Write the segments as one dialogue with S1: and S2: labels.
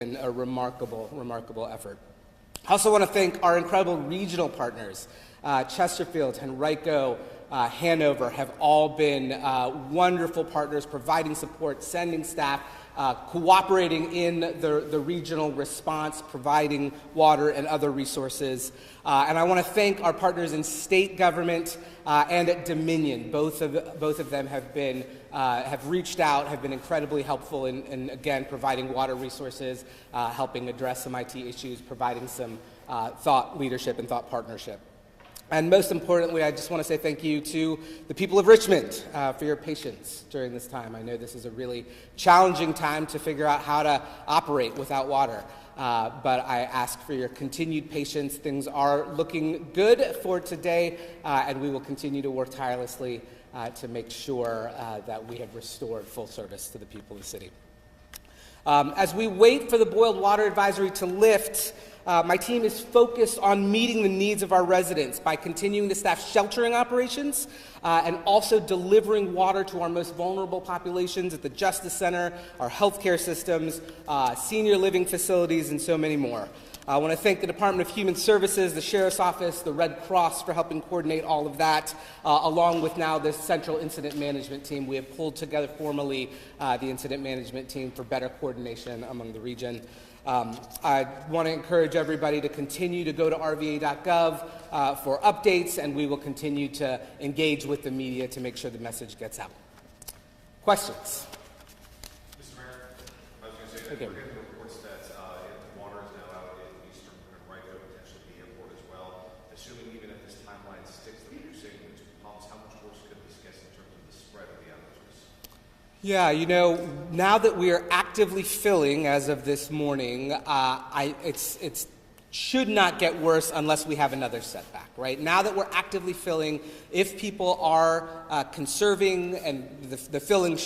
S1: been a remarkable effort. I also want to thank our incredible regional partners. Chesterfield, Henrico, Hanover have all been wonderful partners, providing support, sending staff, cooperating in the regional response, providing water and other resources. And I want to thank our partners in state government and at Dominion. Both of them have reached out, have been incredibly helpful in again, providing water resources, helping address some IT issues, providing some thought leadership and thought partnership. And most importantly, I just want to say thank you to the people of Richmond for your patience during this time. I know this is a really challenging time to figure out how to operate without water, but I ask for your continued patience. Things are looking good for today, and we will continue to work tirelessly to make sure that we have restored full service to the people of the city. As we wait for the boiled water advisory to lift, my team is focused on meeting the needs of our residents by continuing to staff sheltering operations and also delivering water to our most vulnerable populations at the Justice Center, our healthcare systems, senior living facilities, and so many more. I want to thank the Department of Human Services, the Sheriff's Office, the Red Cross for helping coordinate all of that, along with now the Central Incident Management Team. We have pulled together formally the Incident Management Team for better coordination among the region. I want to encourage everybody to continue to go to rva.gov for updates, and we will continue to engage with the media to make sure the message gets out. Questions?
S2: Mr. Mayor, I was going to say that we're getting reports that water is now out in eastern Henrico, potentially the airport as well. Assuming even if this timeline sticks that you're saying with two pumps, how much worse could this get in terms of the spread of the outages?
S1: Yeah, you know, now that we are actively filling as of this morning, it should not get worse unless we have another setback, right? Now that we're actively filling, if people are conserving, and the filling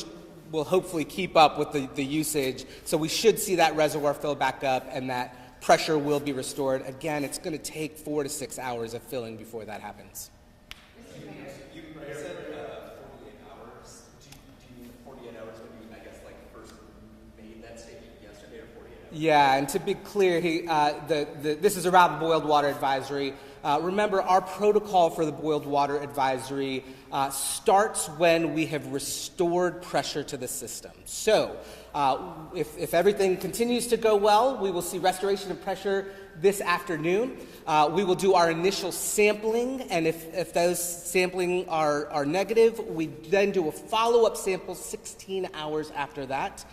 S1: will hopefully keep up with the usage, so we should see that reservoir fill back up and that pressure will be restored. Again, it's going to take 4 to 6 hours of filling before that happens.
S3: You said 48 hours. Do you mean 48 hours when you, I guess, like first made that statement yesterday, or 48 hours?
S1: Yeah, and to be clear, this is around the boiled water advisory. Remember, our protocol for the boiled water advisory starts when we have restored pressure to the system. So, if everything continues to go well, we will see restoration of pressure this afternoon. We will do our initial sampling, and if those sampling are negative, we then do a follow-up sample 16 hours after that.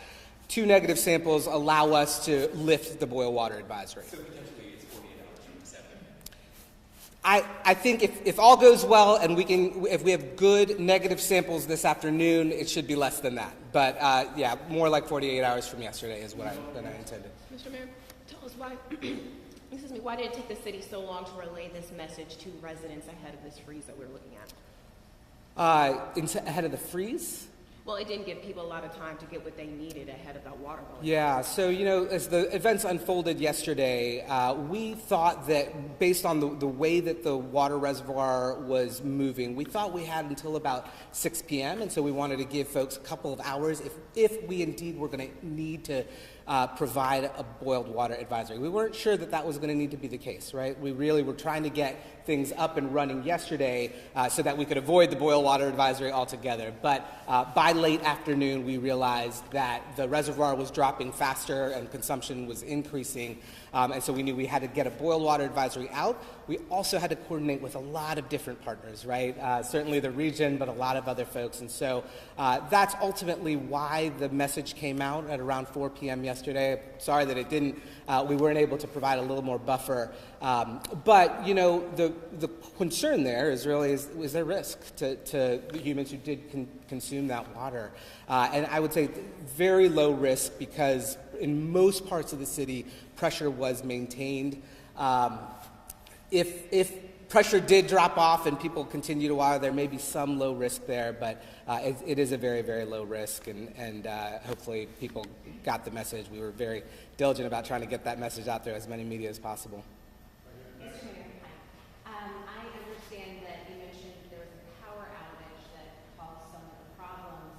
S1: 2 negative samples allow us to lift the boil water advisory.
S3: So potentially it's 48 hours from 7.
S1: I think if all goes well and if we have good negative samples this afternoon, it should be less than that. But yeah, more like 48 hours from yesterday is what I intended.
S4: Mr. Mayor, tell us why, why did it take the city so long to relay this message to residents ahead of this freeze that we're looking at?
S1: Ahead of the freeze?
S4: Well, it didn't give people a lot of time to get what they needed ahead of that water going.
S1: Yeah, so, you know, as the events unfolded yesterday, we thought that based on the way that the water reservoir was moving, we thought we had until about 6 p.m., and so we wanted to give folks a couple of hours if we indeed were going to need to provide a boiled water advisory. We weren't sure that was going to need to be the case, right? We really were trying to get things up and running yesterday so that we could avoid the boil water advisory altogether. But by late afternoon, we realized that the reservoir was dropping faster and consumption was increasing, and so we knew we had to get a boil water advisory out. We also had to coordinate with a lot of different partners, right? Certainly the region, but a lot of other folks. And so that's ultimately why the message came out at around 4 p.m. yesterday. Sorry that it didn't, we weren't able to provide a little more buffer. But, you know, the concern there is really, is there risk to the humans who did consume that water? And I would say very low risk, because in most parts of the city, pressure was maintained. If pressure did drop off and people continue to water, there may be some low risk there, but it is a very, very low risk, and hopefully people got the message. We were very diligent about trying to get that message out there as many media as possible.
S5: Mr. Mayor, I understand that you mentioned there was a power outage that caused some of the problems.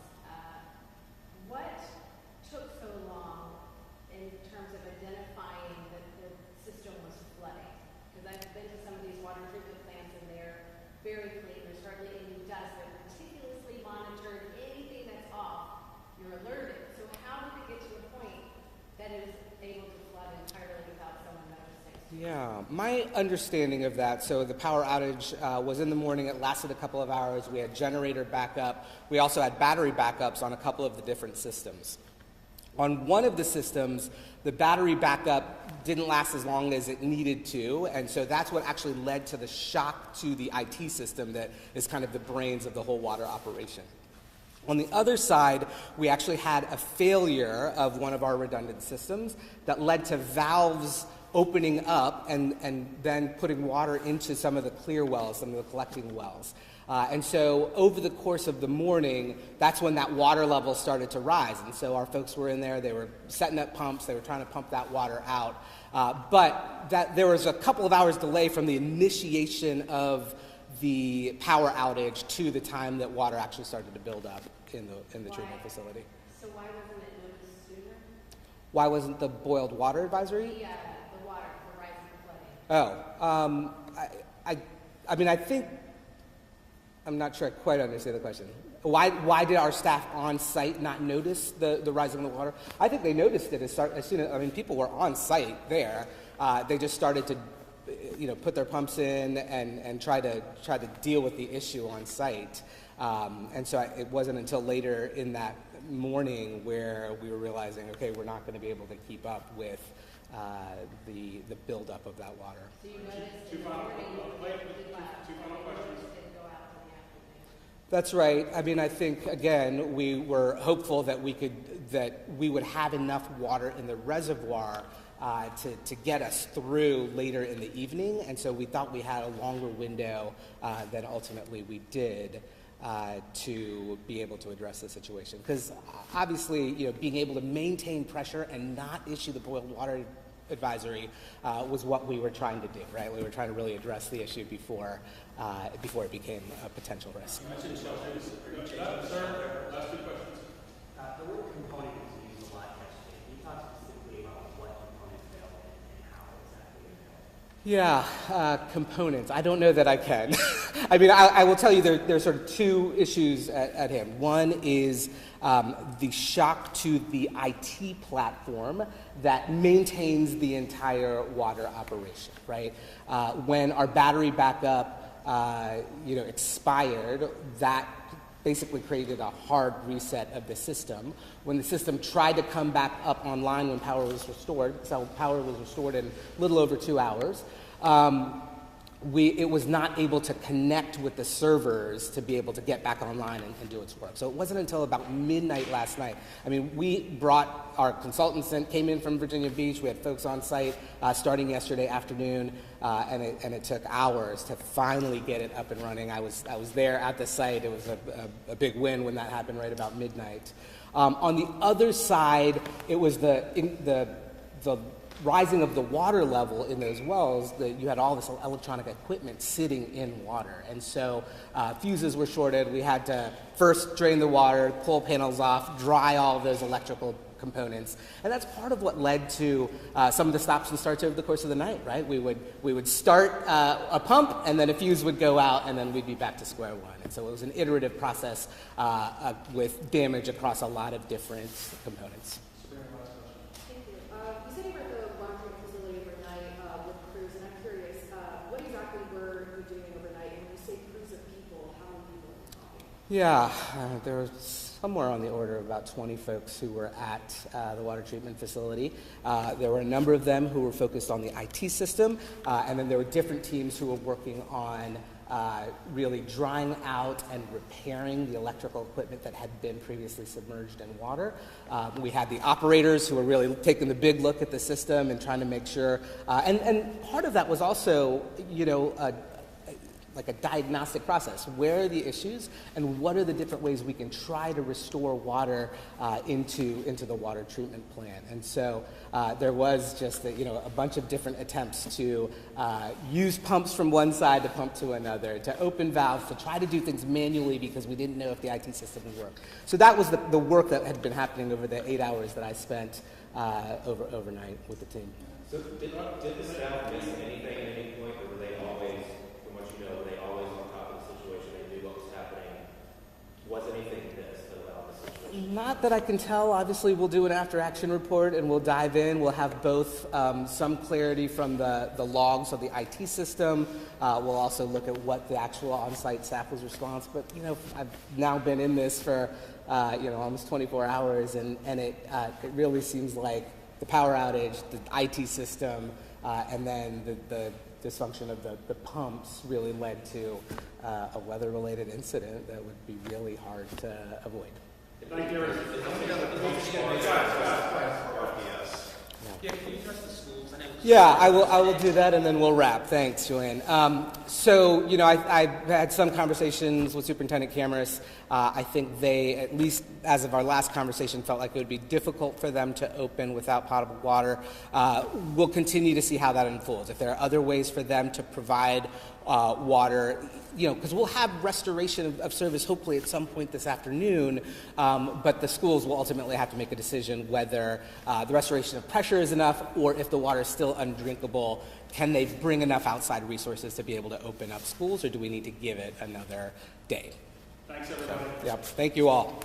S5: What took so long in terms of a
S1: Yeah, my understanding of that, so the power outage was in the morning. It lasted a couple of hours. We had generator backup. We also had battery backups on a couple of the different systems. On one of the systems, the battery backup didn't last as long as it needed to, and so that's what actually led to the shock to the IT system that is kind of the brains of the whole water operation. On the other side, we actually had a failure of one of our redundant systems that led to valves opening up and then putting water into some of the clear wells, some of the collecting wells. And so over the course of the morning, that's when that water level started to rise. And so our folks were in there, they were setting up pumps, they were trying to pump that water out. But there was a couple of hours delay from the initiation of the power outage to the time that water actually started to build up in the treatment facility.
S5: So why wasn't it noticed sooner?
S1: Why wasn't the boiled water advisory?
S5: The water, the rising flooding.
S1: I mean, I think, I'm not sure I quite understand the question. Why did our staff on site not notice the rising of the water? I think they noticed it as soon as, I mean, people were on site there. They just started to, put their pumps in and try to deal with the issue on site. And so it wasn't until later in that morning where we were realizing, okay, we're not going to be able to keep up with the buildup of that water.
S5: So you noticed
S6: Two final questions.
S1: That's right. I mean, I think, again, we were hopeful that we would have enough water in the reservoir to get us through later in the evening, and so we thought we had a longer window than ultimately we did to be able to address the situation. Because obviously, being able to maintain pressure and not issue the boiled water advisory was what we were trying to do, right? We were trying to really address the issue before it became a potential risk.
S6: You mentioned shelters. Sir, last two questions.
S7: The word component is used a lot yesterday. Can you talk specifically about what components failed and how exactly they failed?
S1: Yeah, components. I don't know that I can. I mean, I will tell you there's sort of two issues at hand. One is the shock to the IT platform that maintains the entire water operation, right? When our battery backup expired, that basically created a hard reset of the system. When the system tried to come back up online when power was restored, so power was restored in a little over 2 hours, it was not able to connect with the servers to be able to get back online and do its work. So it wasn't until about midnight last night. I mean, we brought our consultants came in from Virginia Beach. We had folks on site starting yesterday afternoon, and it took hours to finally get it up and running. I was there at the site. It was a big win when that happened right about midnight. On the other side, it was the rising of the water level in those wells. That you had all this electronic equipment sitting in water, and so fuses were shorted. We had to first drain the water, pull panels off, dry all of those electrical components, and that's part of what led to some of the stops and starts over the course of the night. Right, we would start a pump, and then a fuse would go out, and then we'd be back to square one. And so it was an iterative process with damage across a lot of different components.
S8: Thank you. You said you were at the water treatment facility overnight with crews, and I'm curious, what exactly were you doing overnight? And when you say crews of people, how many people are you talking?
S1: Yeah, there was somewhere on the order of about 20 folks who were at the water treatment facility. There were a number of them who were focused on the IT system, and then there were different teams who were working on really drying out and repairing the electrical equipment that had been previously submerged in water. We had the operators who were really taking the big look at the system and trying to make sure, and part of that was also, like a diagnostic process. Where are the issues, and what are the different ways we can try to restore water into the water treatment plant? And so there was just a bunch of different attempts to use pumps from one side to pump to another, to open valves, to try to do things manually because we didn't know if the IT system would work. So that was the work that had been happening over the 8 hours that I spent overnight with the team.
S9: So did the staff miss anything at any point, or were they always, from what you know, were they always on top of the situation? They knew what was happening Was anything missed that allowed the situation?
S1: Not that I can tell. Obviously, we'll do an after-action report and we'll dive in. We'll have both some clarity from the logs of the IT system. We'll also look at what the actual on-site staff was responsible. But, I've now been in this for, almost 24 hours, and it really seems like the power outage, the IT system, and then the dysfunction of the pumps really led to a weather-related incident that would be really hard to avoid.
S6: Thank you.
S3: Yeah, can you address the schools?
S1: Yeah, I will do that, and then we'll wrap. Thanks, Julian. I had some conversations with Superintendent Cameras. I think they, at least as of our last conversation, felt like it would be difficult for them to open without potable water. We'll continue to see how that unfolds. If there are other ways for them to provide water, because we'll have restoration of service hopefully at some point this afternoon, but the schools will ultimately have to make a decision whether the restoration of pressure is enough, or if the water is still undrinkable, can they bring enough outside resources to be able to open up schools, or do we need to give it another day?
S6: Thanks, everybody.
S1: Thank you all.